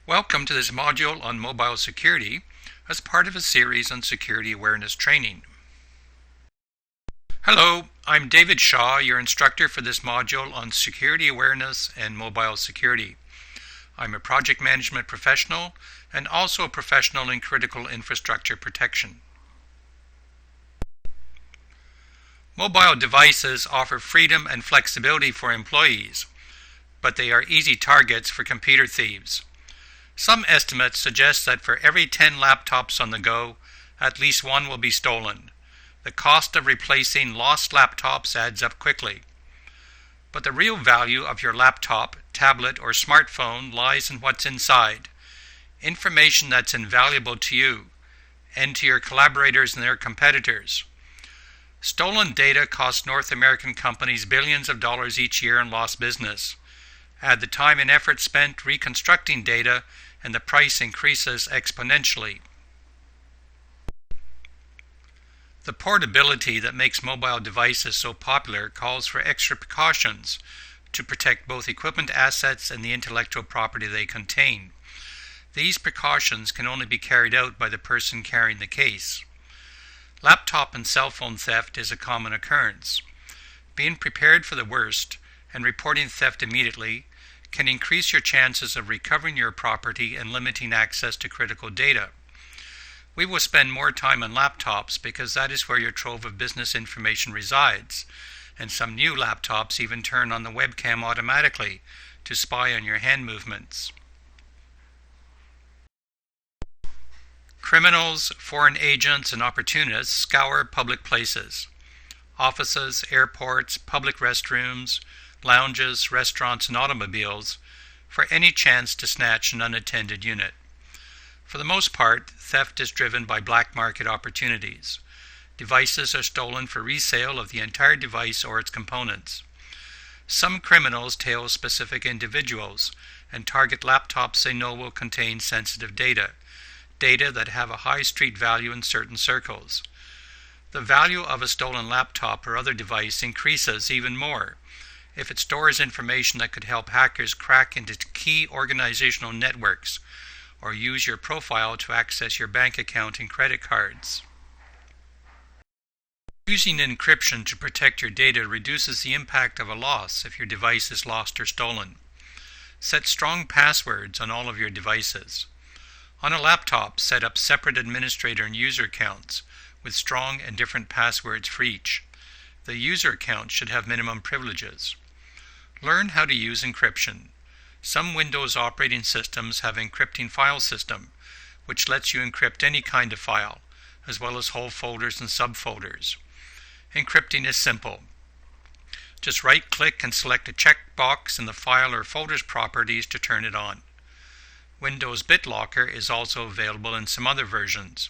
Welcome to this module on mobile security as part of a series on security awareness training. Hello, I'm David Shaw, your instructor for this module on security awareness and mobile security. I'm a project management professional and also a professional in critical infrastructure protection. Mobile devices offer freedom and flexibility for employees, but they are easy targets for computer thieves. Some estimates suggest that for every 10 laptops on the go, at least one will be stolen. The cost of replacing lost laptops adds up quickly. But the real value of your laptop, tablet, or smartphone lies in what's inside. Information that's invaluable to you and to your collaborators and their competitors. Stolen data costs North American companies billions of dollars each year in lost business. Add the time and effort spent reconstructing data, and the price increases exponentially. The portability that makes mobile devices so popular calls for extra precautions to protect both equipment assets and the intellectual property they contain. These precautions can only be carried out by the person carrying the case. Laptop and cell phone theft is a common occurrence. Being prepared for the worst and reporting theft immediately can increase your chances of recovering your property and limiting access to critical data. We will spend more time on laptops because that is where your trove of business information resides, and some new laptops even turn on the webcam automatically to spy on your hand movements. Criminals, foreign agents, and opportunists scour public places. Offices, airports, public restrooms, lounges, restaurants, and automobiles for any chance to snatch an unattended unit. For the most part, theft is driven by black market opportunities. Devices are stolen for resale of the entire device or its components. Some criminals tail specific individuals and target laptops they know will contain sensitive data that have a high street value in certain circles. The value of a stolen laptop or other device increases even more if it stores information that could help hackers crack into key organizational networks or use your profile to access your bank account and credit cards. Using encryption to protect your data reduces the impact of a loss if your device is lost or stolen. Set strong passwords on all of your devices. On a laptop, set up separate administrator and user accounts with strong and different passwords for each. The user account should have minimum privileges. Learn how to use encryption. Some Windows operating systems have encrypting file system, which lets you encrypt any kind of file, as well as whole folders and subfolders. Encrypting is simple. Just right-click and select a checkbox in the file or folder's properties to turn it on. Windows BitLocker is also available in some other versions.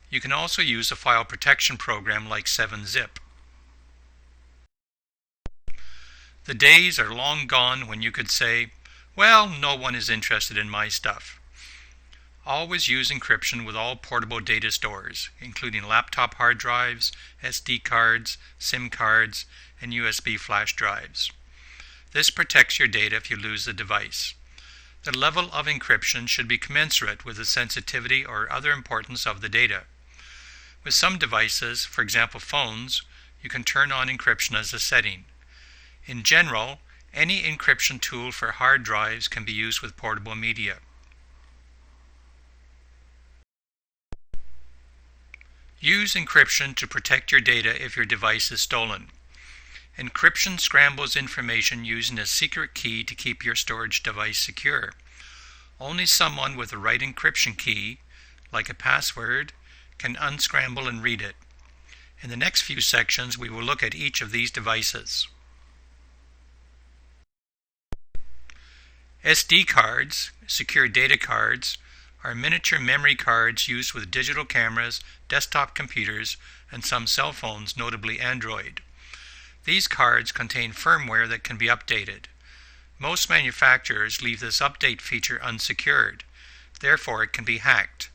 You can also use a file protection program like 7-Zip. The days are long gone when you could say, well, no one is interested in my stuff. Always use encryption with all portable data stores, including laptop hard drives, SD cards, SIM cards, and USB flash drives. This protects your data if you lose the device. The level of encryption should be commensurate with the sensitivity or other importance of the data. With some devices, for example phones, you can turn on encryption as a setting. In general, any encryption tool for hard drives can be used with portable media. Use encryption to protect your data if your device is stolen. Encryption scrambles information using a secret key to keep your storage device secure. Only someone with the right encryption key, like a password, can unscramble and read it. In the next few sections, we will look at each of these devices. SD cards, secure data cards, are miniature memory cards used with digital cameras, desktop computers, and some cell phones, notably Android. These cards contain firmware that can be updated. Most manufacturers leave this update feature unsecured. Therefore, it can be hacked.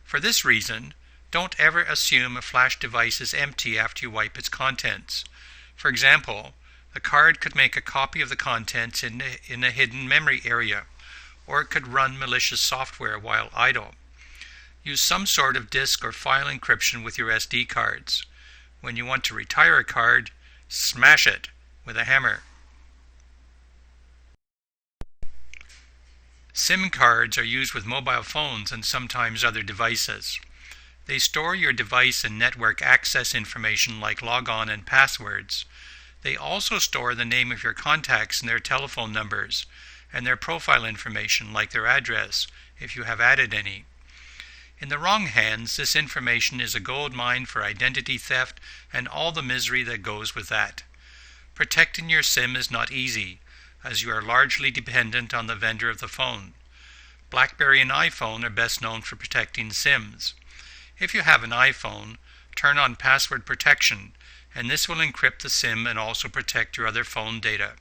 For this reason, don't ever assume a flash device is empty after you wipe its contents. For example, the card could make a copy of the contents in a hidden memory area, or it could run malicious software while idle. Use some sort of disk or file encryption with your SD cards. When you want to retire a card, smash it with a hammer. SIM cards are used with mobile phones and sometimes other devices. They store your device and network access information like logon and passwords. They also store the name of your contacts and their telephone numbers, and their profile information like their address, if you have added any. In the wrong hands, this information is a gold mine for identity theft and all the misery that goes with that. Protecting your SIM is not easy, as you are largely dependent on the vendor of the phone. BlackBerry and iPhone are best known for protecting SIMs. If you have an iPhone, turn on password protection, and this will encrypt the SIM and also protect your other phone data.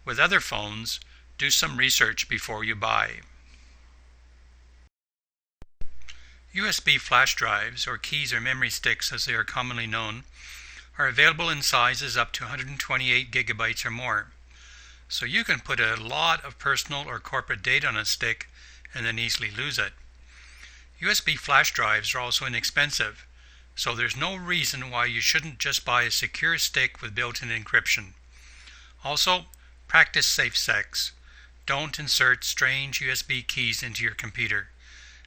With other phones, do some research before you buy. USB flash drives, or keys or memory sticks as they are commonly known, are available in sizes up to 128 gigabytes or more. So you can put a lot of personal or corporate data on a stick and then easily lose it. USB flash drives are also inexpensive, so there's no reason why you shouldn't just buy a secure stick with built-in encryption. Also, practice safe sex. Don't insert strange USB keys into your computer.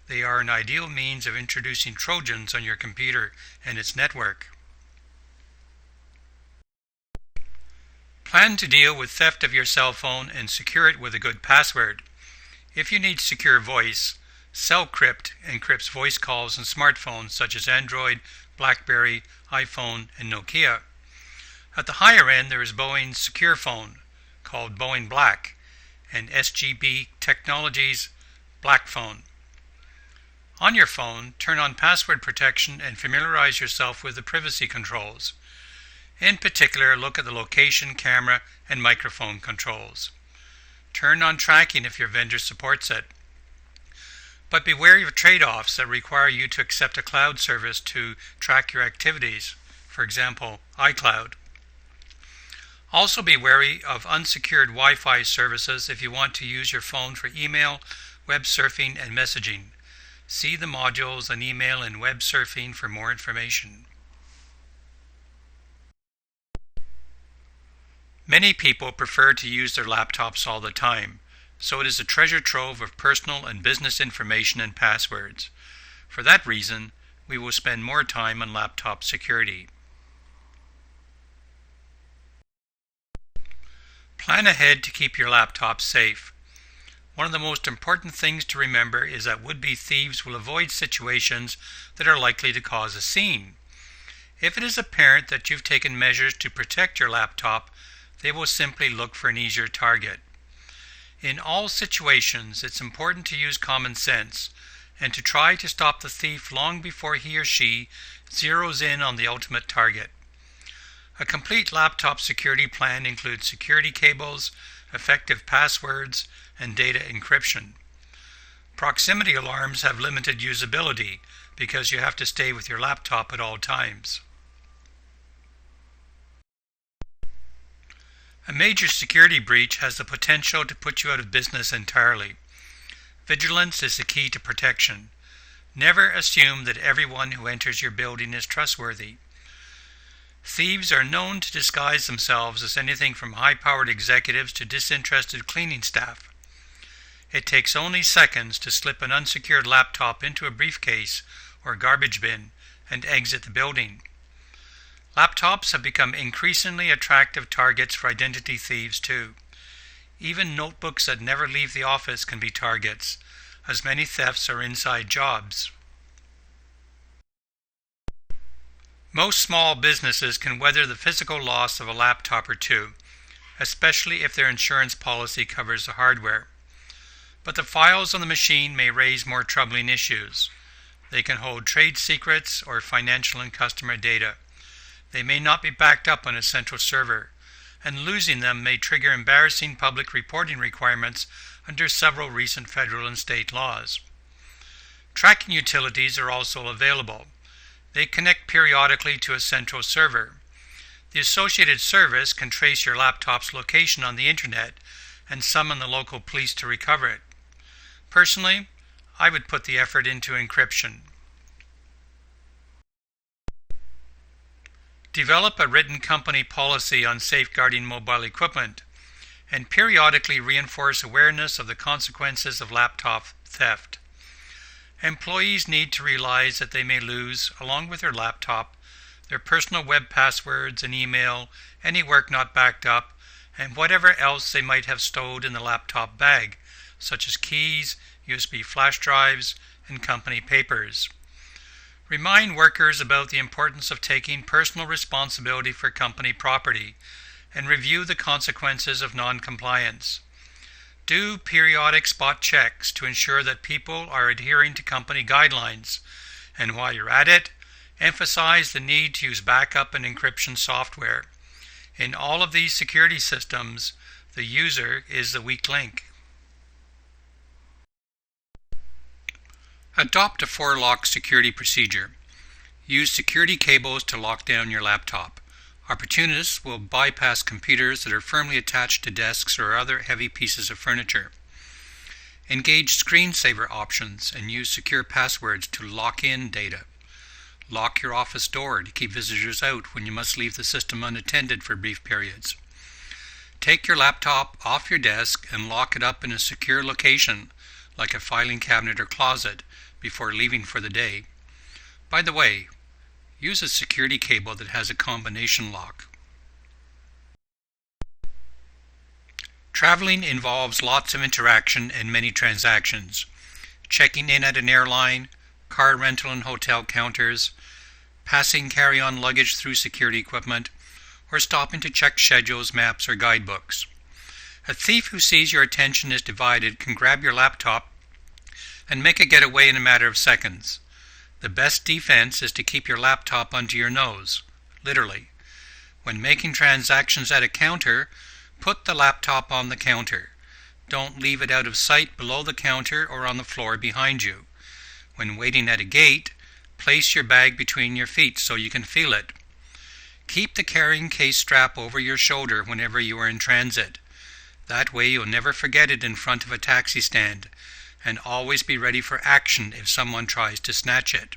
They are an ideal means of introducing Trojans on your computer and its network. Plan to deal with theft of your cell phone and secure it with a good password. If you need secure voice, Cellcrypt encrypts voice calls on smartphones such as Android, BlackBerry, iPhone, and Nokia. At the higher end, there is Boeing's secure phone, called Boeing Black, and SGB Technologies' Black Phone. On your phone, turn on password protection and familiarize yourself with the privacy controls. In particular, look at the location, camera, and microphone controls. Turn on tracking if your vendor supports it. But beware of trade-offs that require you to accept a cloud service to track your activities, for example, iCloud. Also be wary of unsecured Wi-Fi services if you want to use your phone for email, web surfing, and messaging. See the modules on email and web surfing for more information. Many people prefer to use their laptops all the time, so it is a treasure trove of personal and business information and passwords. For that reason, we will spend more time on laptop security. Plan ahead to keep your laptop safe. One of the most important things to remember is that would-be thieves will avoid situations that are likely to cause a scene. If it is apparent that you've taken measures to protect your laptop, they will simply look for an easier target. In all situations, it's important to use common sense and to try to stop the thief long before he or she zeroes in on the ultimate target. A complete laptop security plan includes security cables, effective passwords, and data encryption. Proximity alarms have limited usability because you have to stay with your laptop at all times. A major security breach has the potential to put you out of business entirely. Vigilance is the key to protection. Never assume that everyone who enters your building is trustworthy. Thieves are known to disguise themselves as anything from high-powered executives to disinterested cleaning staff. It takes only seconds to slip an unsecured laptop into a briefcase or garbage bin and exit the building. Laptops have become increasingly attractive targets for identity thieves too. Even notebooks that never leave the office can be targets, as many thefts are inside jobs. Most small businesses can weather the physical loss of a laptop or two, especially if their insurance policy covers the hardware. But the files on the machine may raise more troubling issues. They can hold trade secrets or financial and customer data. They may not be backed up on a central server, and losing them may trigger embarrassing public reporting requirements under several recent federal and state laws. Tracking utilities are also available. They connect periodically to a central server. The associated service can trace your laptop's location on the internet and summon the local police to recover it. Personally, I would put the effort into encryption. Develop a written company policy on safeguarding mobile equipment, and periodically reinforce awareness of the consequences of laptop theft. Employees need to realize that they may lose, along with their laptop, their personal web passwords and email, any work not backed up, and whatever else they might have stowed in the laptop bag, such as keys, USB flash drives, and company papers. Remind workers about the importance of taking personal responsibility for company property, and review the consequences of non-compliance. Do periodic spot checks to ensure that people are adhering to company guidelines, and while you're at it, emphasize the need to use backup and encryption software. In all of these security systems, the user is the weak link. Adopt a four-lock security procedure. Use security cables to lock down your laptop. Opportunists will bypass computers that are firmly attached to desks or other heavy pieces of furniture. Engage screensaver options and use secure passwords to lock in data. Lock your office door to keep visitors out when you must leave the system unattended for brief periods. Take your laptop off your desk and lock it up in a secure location, like a filing cabinet or closet, before leaving for the day. By the way, use a security cable that has a combination lock. Traveling involves lots of interaction and many transactions. Checking in at an airline, car rental and hotel counters, passing carry-on luggage through security equipment, or stopping to check schedules, maps, or guidebooks. A thief who sees your attention is divided can grab your laptop and make a getaway in a matter of seconds. The best defense is to keep your laptop under your nose, literally. When making transactions at a counter, put the laptop on the counter. Don't leave it out of sight below the counter or on the floor behind you. When waiting at a gate, place your bag between your feet so you can feel it. Keep the carrying case strap over your shoulder whenever you are in transit. That way you'll never forget it in front of a taxi stand, and always be ready for action if someone tries to snatch it.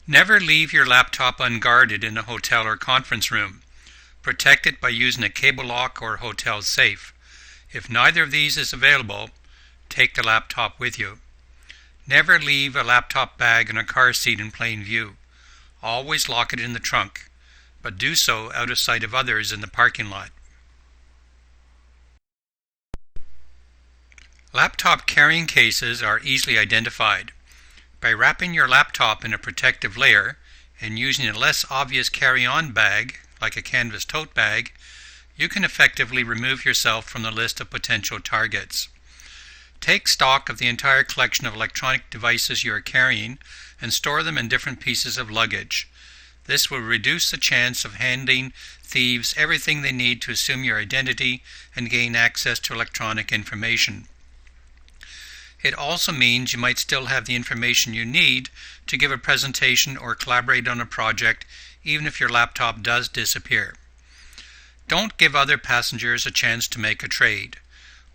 Never leave your laptop unguarded in a hotel or conference room. Protect it by using a cable lock or hotel safe. If neither of these is available, take the laptop with you. Never leave a laptop bag in a car seat in plain view. Always lock it in the trunk, but do so out of sight of others in the parking lot. Laptop carrying cases are easily identified. By wrapping your laptop in a protective layer and using a less obvious carry-on bag, like a canvas tote bag, you can effectively remove yourself from the list of potential targets. Take stock of the entire collection of electronic devices you are carrying and store them in different pieces of luggage. This will reduce the chance of handing thieves everything they need to assume your identity and gain access to electronic information. It also means you might still have the information you need to give a presentation or collaborate on a project, even if your laptop does disappear. Don't give other passengers a chance to make a trade.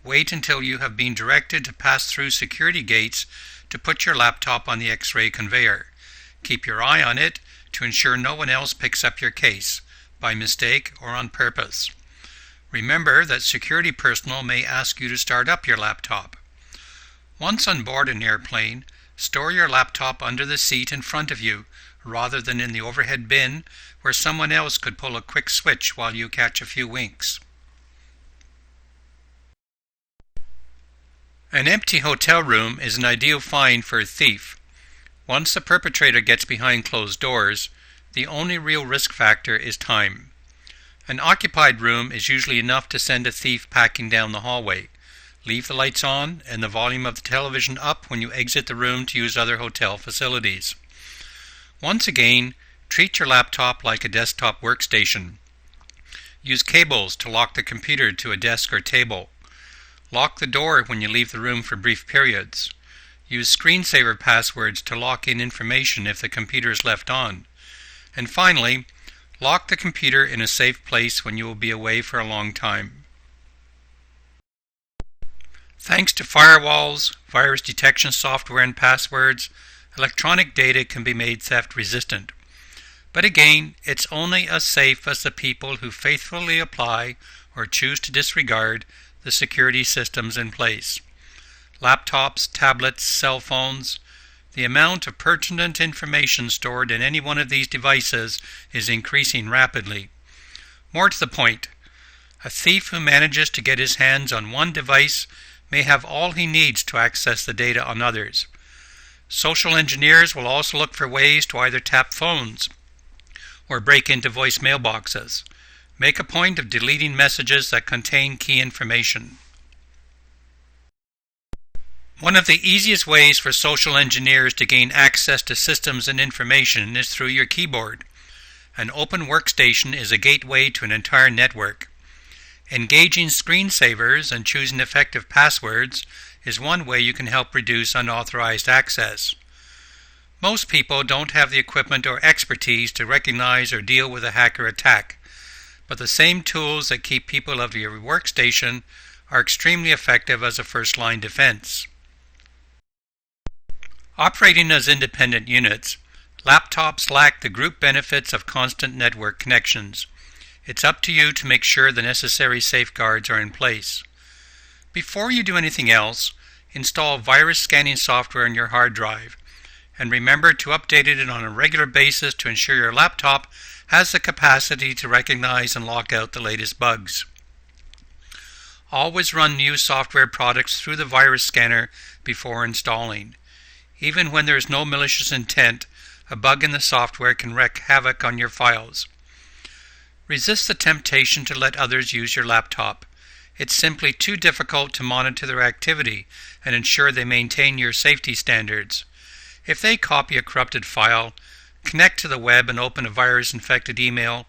Wait until you have been directed to pass through security gates to put your laptop on the X-ray conveyor. Keep your eye on it to ensure no one else picks up your case, by mistake or on purpose. Remember that security personnel may ask you to start up your laptop. Once on board an airplane, store your laptop under the seat in front of you, rather than in the overhead bin where someone else could pull a quick switch while you catch a few winks. An empty hotel room is an ideal find for a thief. Once the perpetrator gets behind closed doors, the only real risk factor is time. An occupied room is usually enough to send a thief packing down the hallway. Leave the lights on and the volume of the television up when you exit the room to use other hotel facilities. Once again, treat your laptop like a desktop workstation. Use cables to lock the computer to a desk or table. Lock the door when you leave the room for brief periods. Use screensaver passwords to lock in information if the computer is left on. And finally, lock the computer in a safe place when you will be away for a long time. Thanks to firewalls, virus detection software, and passwords, electronic data can be made theft resistant. But again, it's only as safe as the people who faithfully apply or choose to disregard the security systems in place. Laptops, tablets, cell phones. The amount of pertinent information stored in any one of these devices is increasing rapidly. More to the point, a thief who manages to get his hands on one device may have all he needs to access the data on others. Social engineers will also look for ways to either tap phones or break into voice mailboxes. Make a point of deleting messages that contain key information. One of the easiest ways for social engineers to gain access to systems and information is through your keyboard. An open workstation is a gateway to an entire network. Engaging screensavers and choosing effective passwords is one way you can help reduce unauthorized access. Most people don't have the equipment or expertise to recognize or deal with a hacker attack, but the same tools that keep people out of your workstation are extremely effective as a first-line defense. Operating as independent units, laptops lack the group benefits of constant network connections. It's up to you to make sure the necessary safeguards are in place. Before you do anything else, install virus scanning software on your hard drive, and remember to update it on a regular basis to ensure your laptop has the capacity to recognize and lock out the latest bugs. Always run new software products through the virus scanner before installing. Even when there is no malicious intent, a bug in the software can wreak havoc on your files. Resist the temptation to let others use your laptop. It's simply too difficult to monitor their activity and ensure they maintain your safety standards. If they copy a corrupted file, connect to the web and open a virus-infected email,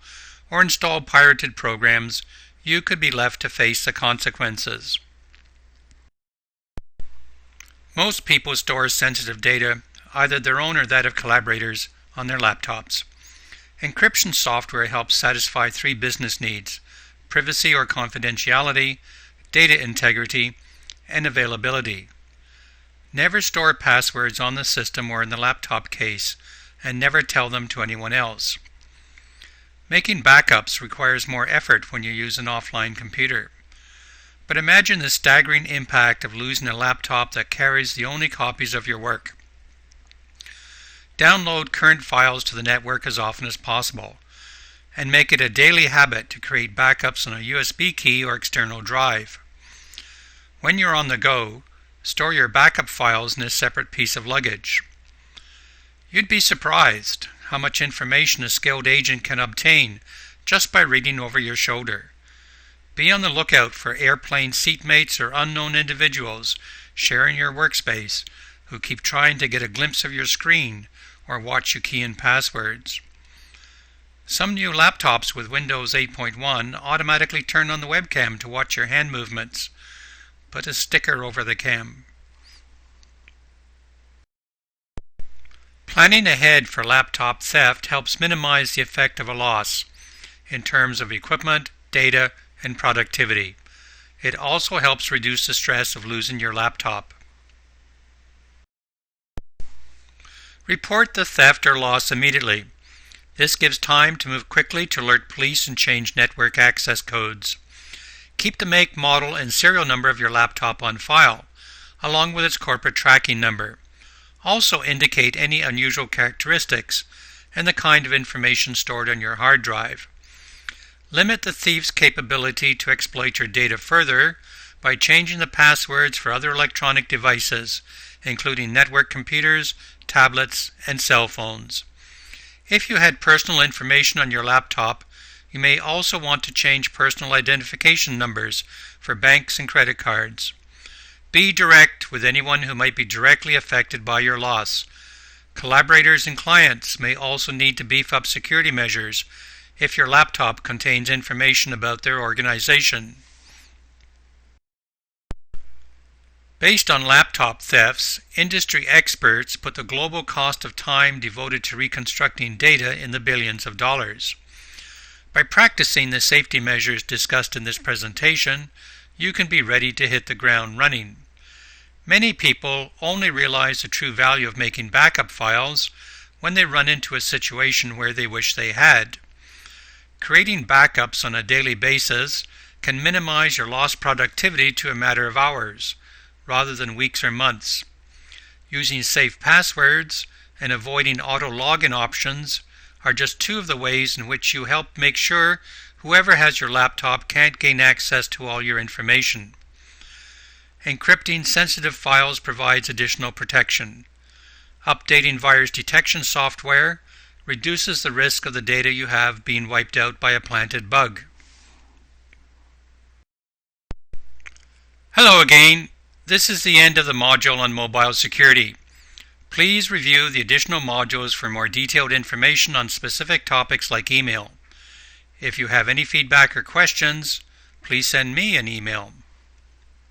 or install pirated programs, you could be left to face the consequences. Most people store sensitive data, either their own or that of collaborators, on their laptops. Encryption software helps satisfy three business needs: privacy or confidentiality, data integrity, and availability. Never store passwords on the system or in the laptop case, and never tell them to anyone else. Making backups requires more effort when you use an offline computer. But imagine the staggering impact of losing a laptop that carries the only copies of your work. Download current files to the network as often as possible, and make it a daily habit to create backups on a USB key or external drive. When you're on the go, store your backup files in a separate piece of luggage. You'd be surprised how much information a skilled agent can obtain just by reading over your shoulder. Be on the lookout for airplane seatmates or unknown individuals sharing your workspace who keep trying to get a glimpse of your screen or watch you key in passwords. Some new laptops with Windows 8.1 automatically turn on the webcam to watch your hand movements. Put a sticker over the cam. Planning ahead for laptop theft helps minimize the effect of a loss in terms of equipment, data, and productivity. It also helps reduce the stress of losing your laptop. Report the theft or loss immediately. This gives time to move quickly to alert police and change network access codes. Keep the make, model, and serial number of your laptop on file, along with its corporate tracking number. Also indicate any unusual characteristics and the kind of information stored on your hard drive. Limit the thief's capability to exploit your data further by changing the passwords for other electronic devices, including network computers, tablets, and cell phones. If you had personal information on your laptop, you may also want to change personal identification numbers for banks and credit cards. Be direct with anyone who might be directly affected by your loss. Collaborators and clients may also need to beef up security measures if your laptop contains information about their organization. Based on laptop thefts, industry experts put the global cost of time devoted to reconstructing data in the billions of dollars. By practicing the safety measures discussed in this presentation, you can be ready to hit the ground running. Many people only realize the true value of making backup files when they run into a situation where they wish they had. Creating backups on a daily basis can minimize your lost productivity to a matter of hours, rather than weeks or months. Using safe passwords and avoiding auto login options are just two of the ways in which you help make sure whoever has your laptop can't gain access to all your information. Encrypting sensitive files provides additional protection. Updating virus detection software reduces the risk of the data you have being wiped out by a planted bug. Hello again. This is the end of the module on mobile security. Please review the additional modules for more detailed information on specific topics like email. If you have any feedback or questions, please send me an email.